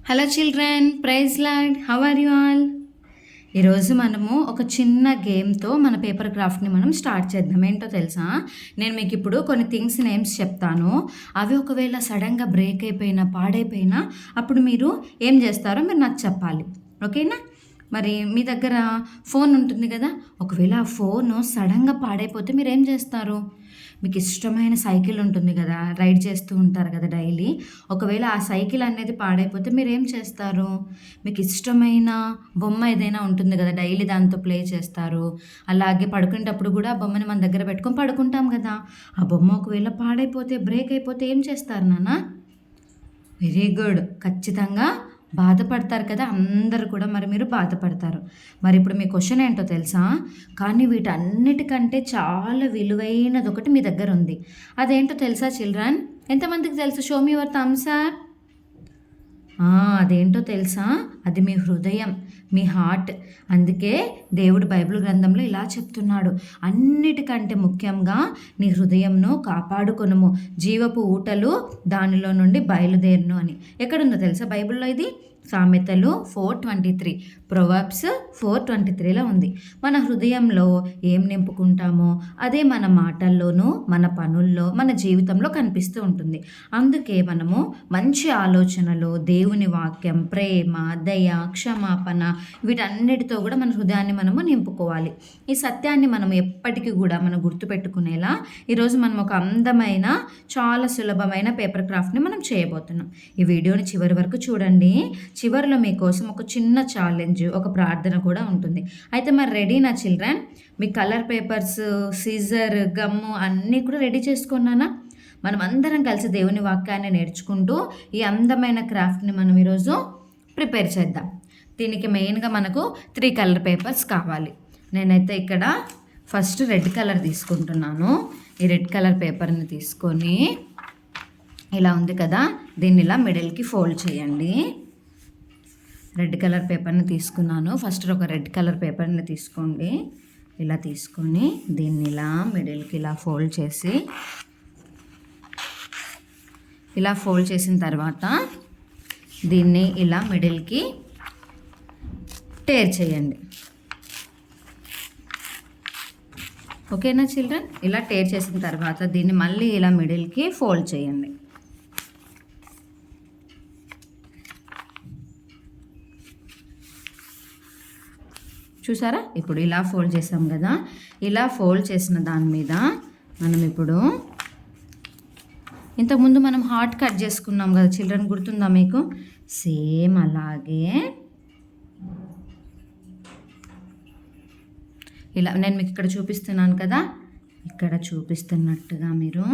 Hello children, praise Lord, how are you all? ఈరోజు మనము ఒక చిన్న గేమ్తో మన పేపర్ క్రాఫ్ట్ని మనం స్టార్ట్ చేద్దాం. ఏంటో తెలుసా, నేను మీకు ఇప్పుడు కొన్ని థింగ్స్ నేమ్స్ చెప్తాను. అవి ఒకవేళ సడన్గా బ్రేక్ అయిపోయినా పాడైపోయినా అప్పుడు మీరు ఏం చేస్తారో మీరు నాకు చెప్పాలి, ఓకేనా? మరి మీ దగ్గర ఫోన్ ఉంటుంది కదా, ఒకవేళ ఆ ఫోను సడన్గా పాడైపోతే మీరు ఏం చేస్తారు? మీకు ఇష్టమైన సైకిల్ ఉంటుంది కదా, రైడ్ చేస్తూ ఉంటారు కదా డైలీ. ఒకవేళ ఆ సైకిల్ అనేది పాడైపోతే మీరు ఏం చేస్తారు? మీకు ఇష్టమైన బొమ్మ ఏదైనా ఉంటుంది కదా, డైలీ దాంతో ప్లే చేస్తారు. అలాగే పడుకునేటప్పుడు కూడా ఆ బొమ్మని మన దగ్గర పెట్టుకొని పడుకుంటాం కదా. ఆ బొమ్మ ఒకవేళ పాడైపోతే, బ్రేక్ అయిపోతే ఏం చేస్తారు నాన్న? వెరీ గుడ్, ఖచ్చితంగా బాధపడతారు కదా, అందరూ కూడా. మరి మీరు బాధపడతారు. మరి ఇప్పుడు మీ క్వశ్చన్ ఏంటో తెలుసా? కానీ వీటన్నిటికంటే చాలా విలువైనది ఒకటి మీ దగ్గర ఉంది. అదేంటో తెలుసా చిల్డ్రన్? ఎంతమందికి తెలుసు? Show me your thumbs up. అదేంటో తెలుసా? అది మీ హృదయం, మీ హార్ట్. అందుకే దేవుడు బైబిల్ గ్రంథంలో ఇలా చెప్తున్నాడు, అన్నిటికంటే ముఖ్యంగా నీ హృదయంను కాపాడుకొనుము, జీవపు ఊటలు దానిలో నుండి బయలుదేరును అని. ఎక్కడుందో తెలుసా బైబిల్లో? ఇది సామెతలు 4:23, ప్రొవర్బ్స్ 4:23లో ఉంది. మన హృదయంలో ఏం నింపుకుంటామో అదే మన మాటల్లోనూ, మన పనుల్లో, మన జీవితంలో కనిపిస్తూ ఉంటుంది. అందుకే మనము మంచి ఆలోచనలు, దేవుని వాక్యం, ప్రేమ, దయ, క్షమాపణ, వీటన్నిటితో కూడా మన హృదయాన్ని మనము నింపుకోవాలి. ఈ సత్యాన్ని మనం ఎప్పటికీ కూడా మనం గుర్తుపెట్టుకునేలా ఈరోజు మనం ఒక అందమైన, చాలా సులభమైన పేపర్ క్రాఫ్ట్ని మనం చేయబోతున్నాం. ఈ వీడియోని చివరి వరకు చూడండి. చివరిలో మీకోసం ఒక చిన్న ఛాలెంజ్, ఒక ప్రార్థన కూడా ఉంటుంది. అయితే మరి రెడీనా చిల్డ్రన్? మీ కలర్ పేపర్స్, సీజర్, గమ్ము అన్నీ కూడా రెడీ చేసుకున్నానా? మనం అందరం కలిసి దేవుని వాక్యాన్ని నేర్చుకుంటూ ఈ అందమైన క్రాఫ్ట్ని మనం ఈరోజు ప్రిపేర్ చేద్దాం. దీనికి మెయిన్గా మనకు 3 కలర్ పేపర్స్ కావాలి. నేనైతే ఇక్కడ ఫస్ట్ రెడ్ కలర్ తీసుకుంటున్నాను. ఈ రెడ్ కలర్ పేపర్ని తీసుకొని ఇలా ఉంది కదా, దీన్ని ఇలా మిడిల్కి ఫోల్డ్ చేయండి. రెడ్ కలర్ పేపర్ని తీసుకున్నాను. ఫస్ట్ ఒక రెడ్ కలర్ పేపర్ని తీసుకోండి. ఇలా తీసుకొని దీన్ని ఇలా మిడిల్కి ఇలా ఫోల్డ్ చేసి, ఇలా ఫోల్డ్ చేసిన తర్వాత దీన్ని ఇలా మిడిల్కి టేర్ చేయండి. ఓకేనా చిల్డ్రన్? ఇలా టేర్ చేసిన తర్వాత దీన్ని మళ్ళీ ఇలా మిడిల్కి ఫోల్డ్ చేయండి. చూసారా? ఇప్పుడు ఇలా ఫోల్డ్ చేసాం కదా, ఇలా ఫోల్డ్ చేసిన దాని మీద మనం ఇప్పుడు ఇంతకుముందు మనం హార్ట్ కట్ చేసుకున్నాం కదా చిల్డ్రన్, గుర్తుందా మీకు? సేమ్ అలాగే ఇలా నేను మీకు ఇక్కడ చూపిస్తున్నాను కదా, ఇక్కడ చూపిస్తున్నట్టుగా మీరు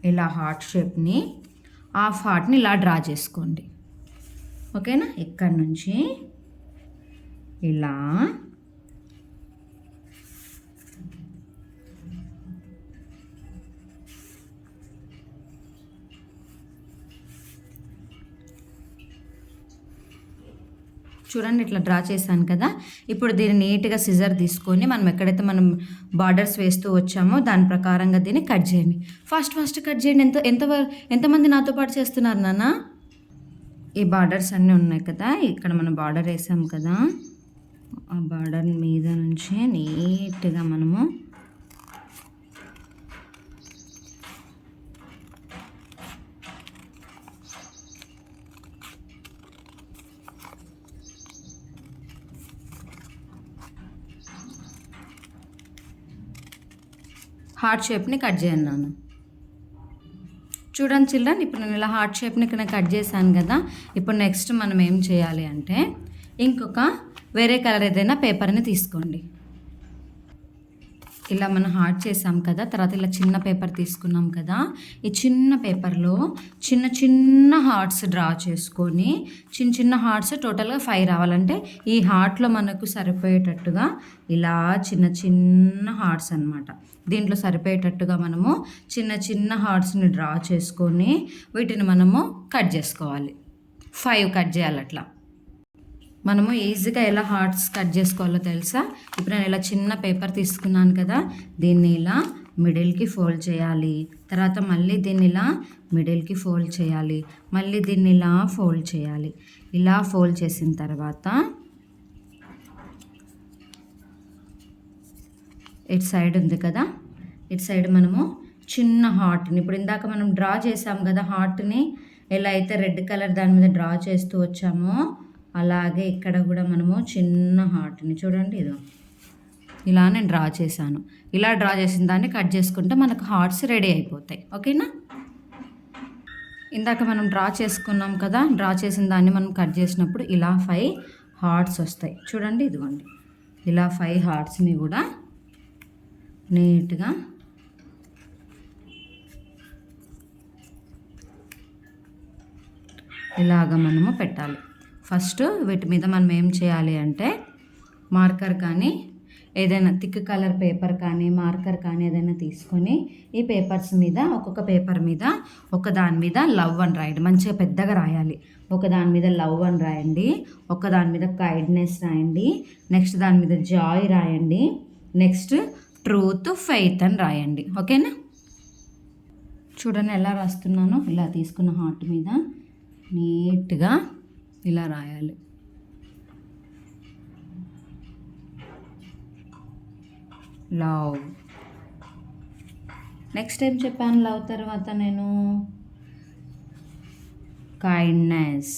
ఇలా హార్ట్ షేప్ని, హాఫ్ హార్ట్ని ఇలా డ్రా చేసుకోండి. ఓకేనా? ఇక్కడ నుంచి ఇలా చూడండి, ఇట్లా డ్రా చేశాను కదా. ఇప్పుడు దీన్ని నీట్గా సిజర్ తీసుకొని మనం ఎక్కడైతే మనం బార్డర్స్ వేస్తూ వచ్చామో దాని ప్రకారంగా దీన్ని కట్ చేయండి. ఫస్ట్ కట్ చేయండి. ఎంతమంది నాతో పాటు చేస్తున్నారు నాన్న? ఈ బార్డర్స్ అన్నీ ఉన్నాయి కదా, ఇక్కడ మనం బార్డర్ వేసాము కదా, ఆ బార్డర్ మీద నుంచి నీట్గా మనము హార్ట్ షేప్ని కట్ చేయండి నాన్న. చూడండి చిల్డ్రన్, ఇప్పుడు నేను ఇలా హార్ట్ షేప్ని ఇక్కడ కట్ చేశాను కదా. ఇప్పుడు నెక్స్ట్ మనం ఏం చేయాలి అంటే, ఇంకొక వేరే కలర్ ఏదైనా పేపర్ని తీసుకోండి. ఇలా మనం హార్ట్ చేసాం కదా, తర్వాత ఇలా చిన్న పేపర్ తీసుకున్నాం కదా, ఈ చిన్న పేపర్లో చిన్న చిన్న హార్ట్స్ డ్రా చేసుకొని, చిన్న హార్ట్స్ టోటల్గా 5 రావాలంటే ఈ హార్ట్లో మనకు సరిపోయేటట్టుగా ఇలా చిన్న హార్ట్స్ అనమాట, దీంట్లో సరిపోయేటట్టుగా మనము చిన్న హార్ట్స్ని డ్రా చేసుకొని వీటిని మనము కట్ చేసుకోవాలి. 5 కట్ చేయాలి అట్లా. మనము ఈజీగా ఎలా హార్ట్స్ కట్ చేసుకోవాలో తెలుసా? ఇప్పుడు నేను ఇలా చిన్న పేపర్ తీసుకున్నాను కదా, దీన్ని ఇలా మిడిల్కి ఫోల్డ్ చేయాలి. తర్వాత మళ్ళీ దీన్ని ఇలా మిడిల్కి ఫోల్డ్ చేయాలి. మళ్ళీ దీన్ని ఇలా ఫోల్డ్ చేయాలి. ఇలా ఫోల్డ్ చేసిన తర్వాత ఇటు సైడ్ ఉంది కదా, ఇటు సైడ్ మనము చిన్న హార్ట్ని, ఇప్పుడు ఇందాక మనం డ్రా చేసాం కదా హార్ట్ని, ఎలా అయితే రెడ్ కలర్ దాని మీద డ్రా చేస్తూ వచ్చామో అలాగే ఇక్కడ కూడా మనము చిన్న హార్ట్ని చూడండి, ఇదో ఇలా నేను డ్రా చేశాను. ఇలా డ్రా చేసిన దాన్ని కట్ చేసుకుంటే మనకు హార్ట్స్ రెడీ అయిపోతాయి. ఓకేనా? ఇందాక మనం డ్రా చేసుకున్నాం కదా, డ్రా చేసిన దాన్ని మనం కట్ చేసినప్పుడు ఇలా 5 హార్ట్స్ వస్తాయి. చూడండి, ఇదిగోండి, ఇలా 5 హార్ట్స్ని కూడా నీట్గా ఇలాగ మనము పెట్టాలి. ఫస్ట్ వీటి మీద మనం ఏం చేయాలి అంటే మార్కర్ కానీ ఏదైనా థిక్ కలర్ పేపర్ కానీ మార్కర్ కానీ ఏదైనా తీసుకొని ఈ పేపర్స్ మీద ఒక్కొక్క పేపర్ మీద ఒకదాని మీద లవ్ అని రాయండి. మంచిగా పెద్దగా రాయాలి. ఒకదాని మీద లవ్ అని రాయండి, ఒకదాని మీద కైండ్నెస్ రాయండి, నెక్స్ట్ దాని మీద జాయ్ రాయండి, నెక్స్ట్ ట్రూత్, ఫెయిత్ అని రాయండి. ఓకేనా? చూడండి ఎలా రాస్తున్నానో. ఇలా తీసుకున్న హార్ట్ మీద నీట్గా ఇలా రాయాలి. లవ్. నెక్స్ట్ ఏం చెప్పాను లవ్ తర్వాత నేను? Kindness.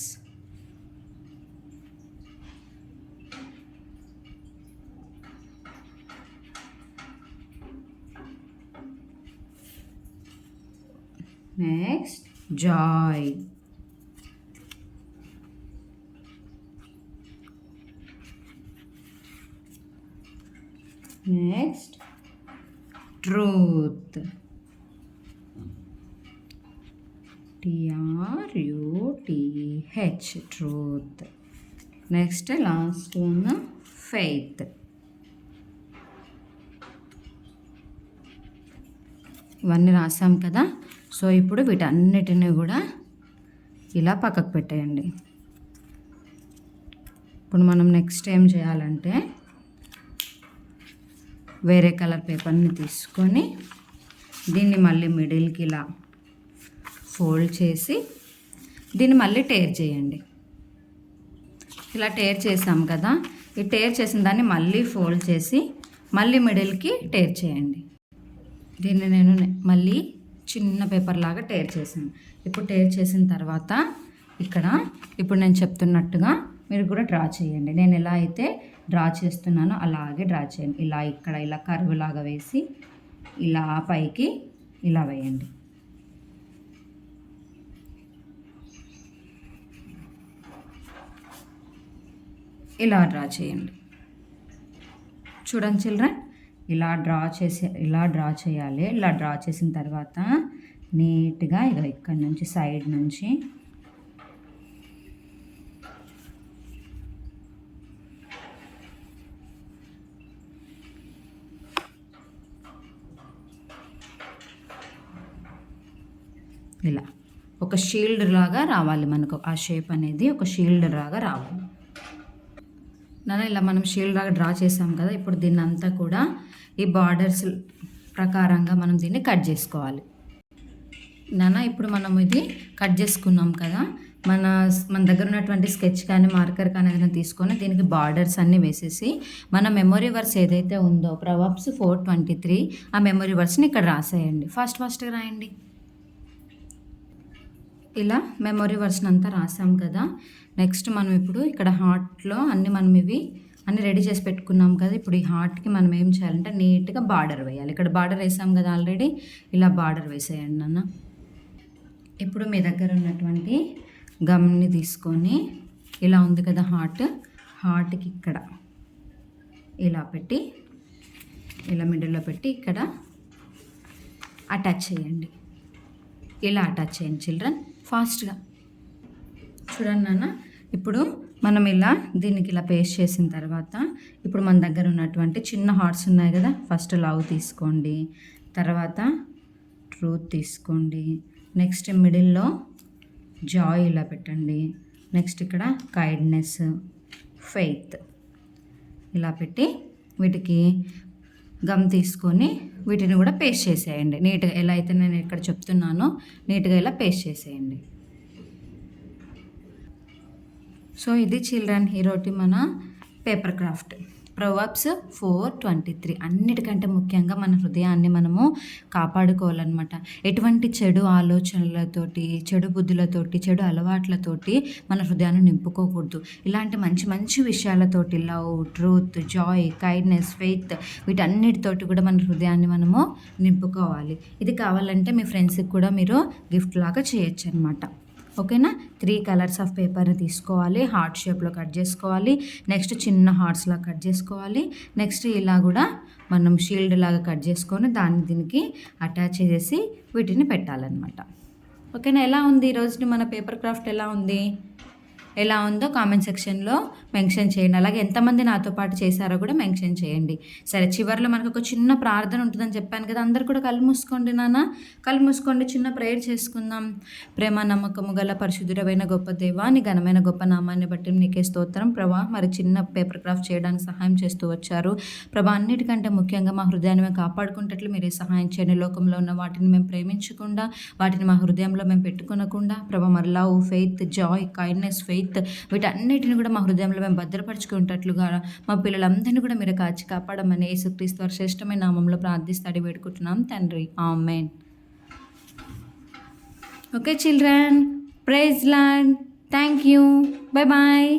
Next Joy. Next truth. TRUTH, truth. Next last one faith. ఇవన్నీ రాసాం కదా. సో ఇప్పుడు వీటన్నిటిని కూడా ఇలా పక్కకు పెట్టేయండి. ఇప్పుడు మనం నెక్స్ట్ ఏం చేయాలంటే వేరే కలర్ పేపర్ని తీసుకొని దీన్ని మళ్ళీ మిడిల్కి ఇలా ఫోల్డ్ చేసి దీన్ని మళ్ళీ టేర్ చేయండి. ఇలా టేర్ చేసాం కదా, ఈ టేర్ చేసిన దాన్ని మళ్ళీ ఫోల్డ్ చేసి మళ్ళీ మిడిల్కి టేర్ చేయండి. దీన్ని నేను మళ్ళీ చిన్న పేపర్ లాగా టేర్ చేశాను. ఇప్పుడు టేర్ చేసిన తర్వాత ఇక్కడ ఇప్పుడు నేను చెప్తున్నట్టుగా మీరు కూడా డ్రా చేయండి. నేను ఎలా అయితే డ్రా చేస్తున్నానో అలాగే డ్రా చేయండి. ఇలా ఇక్కడ ఇలా కర్వ్ లాగా వేసి ఇలా పైకి ఇలా వేయండి. ఇలా డ్రా చేయండి. చూడండి చిల్డ్రన్, ఇలా డ్రా చేయాలి. ఇలా డ్రా చేసిన తర్వాత నీట్గా ఇక ఇక్కడ నుంచి సైడ్ నుంచి ఇలా ఒక షీల్డ్ లాగా రావాలి మనకు. ఆ షేప్ అనేది ఒక షీల్డ్ లాగా రావాలి. ఇలా మనం షీల్డ్ లాగా డ్రా చేసాం కదా. ఇప్పుడు దీన్ని అంతా కూడా ఈ బార్డర్స్ ప్రకారంగా మనం దీన్ని కట్ చేసుకోవాలి. ఇప్పుడు మనం ఇది కట్ చేసుకున్నాం కదా, మన దగ్గర ఉన్నటువంటి స్కెచ్ కానీ మార్కర్ కానీ ఏదైనా తీసుకొని దీనికి బార్డర్స్ అన్నీ వేసేసి మన మెమొరీ వర్స్ ఏదైతే ఉందో ప్రొవర్బ్స్ 4:23 ఆ మెమొరీ వర్స్ని ఇక్కడ రాసేయండి. ఫాస్ట్గా రాయండి. ఇలా మెమొరీ వర్స్ని అంతా రాసాం కదా. నెక్స్ట్ మనం ఇప్పుడు ఇక్కడ హార్ట్లో మనం ఇవి అన్నీ రెడీ చేసి పెట్టుకున్నాం కదా. ఇప్పుడు ఈ హార్ట్కి మనం ఏం చేయాలంటే నీట్గా బార్డర్ వేయాలి. ఇక్కడ బార్డర్ వేసాం కదా ఆల్రెడీ, ఇలా బార్డర్ వేసేయండి నాన్న. ఇప్పుడు మీ దగ్గర ఉన్నటువంటి గమ్ని తీసుకొని ఇలా ఉంది కదా హార్ట్కి ఇక్కడ ఇలా పెట్టి ఇలా మిడిల్లో పెట్టి ఇక్కడ అటాచ్ చేయండి. ఇలా అటాచ్ చేయండి చిల్డ్రన్, ఫాస్ట్గా చూడండి నాన్న. ఇప్పుడు మనం ఇలా దీనికి ఇలా పేస్ట్ చేసిన తర్వాత ఇప్పుడు మన దగ్గర ఉన్నటువంటి చిన్న హార్ట్స్ ఉన్నాయి కదా, ఫస్ట్ లవ్ తీసుకోండి, తర్వాత ట్రూత్ తీసుకోండి, నెక్స్ట్ మిడిల్లో జాయ్ ఇలా పెట్టండి, నెక్స్ట్ ఇక్కడ కైండ్నెస్, ఫెయిత్. ఇలా పెట్టి వీటికి గమ్ తీసుకొని వీటిని కూడా పేస్ట్ చేసేయండి నీట్గా. ఎలా అయితే నేను ఇక్కడ చెప్తున్నానో నీట్గా ఇలా పేస్ట్ చేసేయండి. సో ఇది చిల్డ్రన్ ఈరోజు మన పేపర్ క్రాఫ్ట్. ప్రొవర్బ్స్ 4:23. అన్నిటికంటే ముఖ్యంగా మన హృదయాన్ని మనము కాపాడుకోవాలన్నమాట. ఎటువంటి చెడు ఆలోచనలతోటి, చెడు బుద్ధులతోటి, చెడు అలవాట్లతోటి మన హృదయాన్ని నింపుకోకూడదు. ఇలాంటి మంచి మంచి విషయాలతోటి love, truth, joy, kindness, faith వీటన్నిటితోటి కూడా మన హృదయాన్ని మనము నింపుకోవాలి. ఇది కావాలంటే మీ ఫ్రెండ్స్కి కూడా మీరు గిఫ్ట్ లాగా చేయొచ్చు అనమాట. ఓకేనా. 3 కలర్స్ ఆఫ్ పేపర్ని తీసుకోవాలి, హార్ట్ షేప్లో కట్ చేసుకోవాలి, నెక్స్ట్ చిన్న హార్ట్స్లా కట్ చేసుకోవాలి, నెక్స్ట్ ఇలా కూడా మనం షీల్డ్ లాగా కట్ చేసుకొని దాన్ని దీనికి అటాచ్ చేసి వీటిని పెట్టాలన్నమాట. ఓకేనా. ఎలా ఉంది ఈరోజు మన పేపర్ క్రాఫ్ట్? ఎలా ఉందో కామెంట్ సెక్షన్లో మెన్షన్ చేయండి. అలాగే ఎంతమంది నాతో పాటు చేశారో కూడా మెన్షన్ చేయండి. సరే, చివరిలో మనకు ఒక చిన్న ప్రార్థన ఉంటుందని చెప్పాను కదా, అందరు కూడా కళ్ళు మూసుకోండి నాన్న, కళ్ళు మూసుకోండి, చిన్న ప్రేయర్ చేసుకుందాం. ప్రేమ నమ్మకము గల పరిశుద్ధుడమైన గొప్ప దేవా, నీ ఘనమైన గొప్ప నామాన్ని బట్టి నీకే స్తోత్రం ప్రభా. మరి చిన్న పేపర్ క్రాఫ్ట్ చేయడానికి సహాయం చేస్తూ వచ్చారు ప్రభా. అన్నిటికంటే ముఖ్యంగా మా హృదయాన్ని మేము కాపాడుకునేటట్లు మీరే సహాయం చేయండి. లోకంలో ఉన్న వాటిని మేము ప్రేమించకుండా, వాటిని మా హృదయంలో మేము పెట్టుకోనకుండా ప్రభా, మరి love, faith, Joy, kindness, faith వీటన్నిటిని కూడా మా హృదయంలో మేము భద్రపరుచుకునేటట్లుగా మా పిల్లలందరినీ కూడా మీరు కాచి కాపాడమని యేసుక్రీస్తు వారి శ్రేష్టమైన నామంలో ప్రార్థిస్తాడు వేడుకుంటున్నాం తండ్రి. Amen. Okay children, praise Lord. Thank you. Bye bye.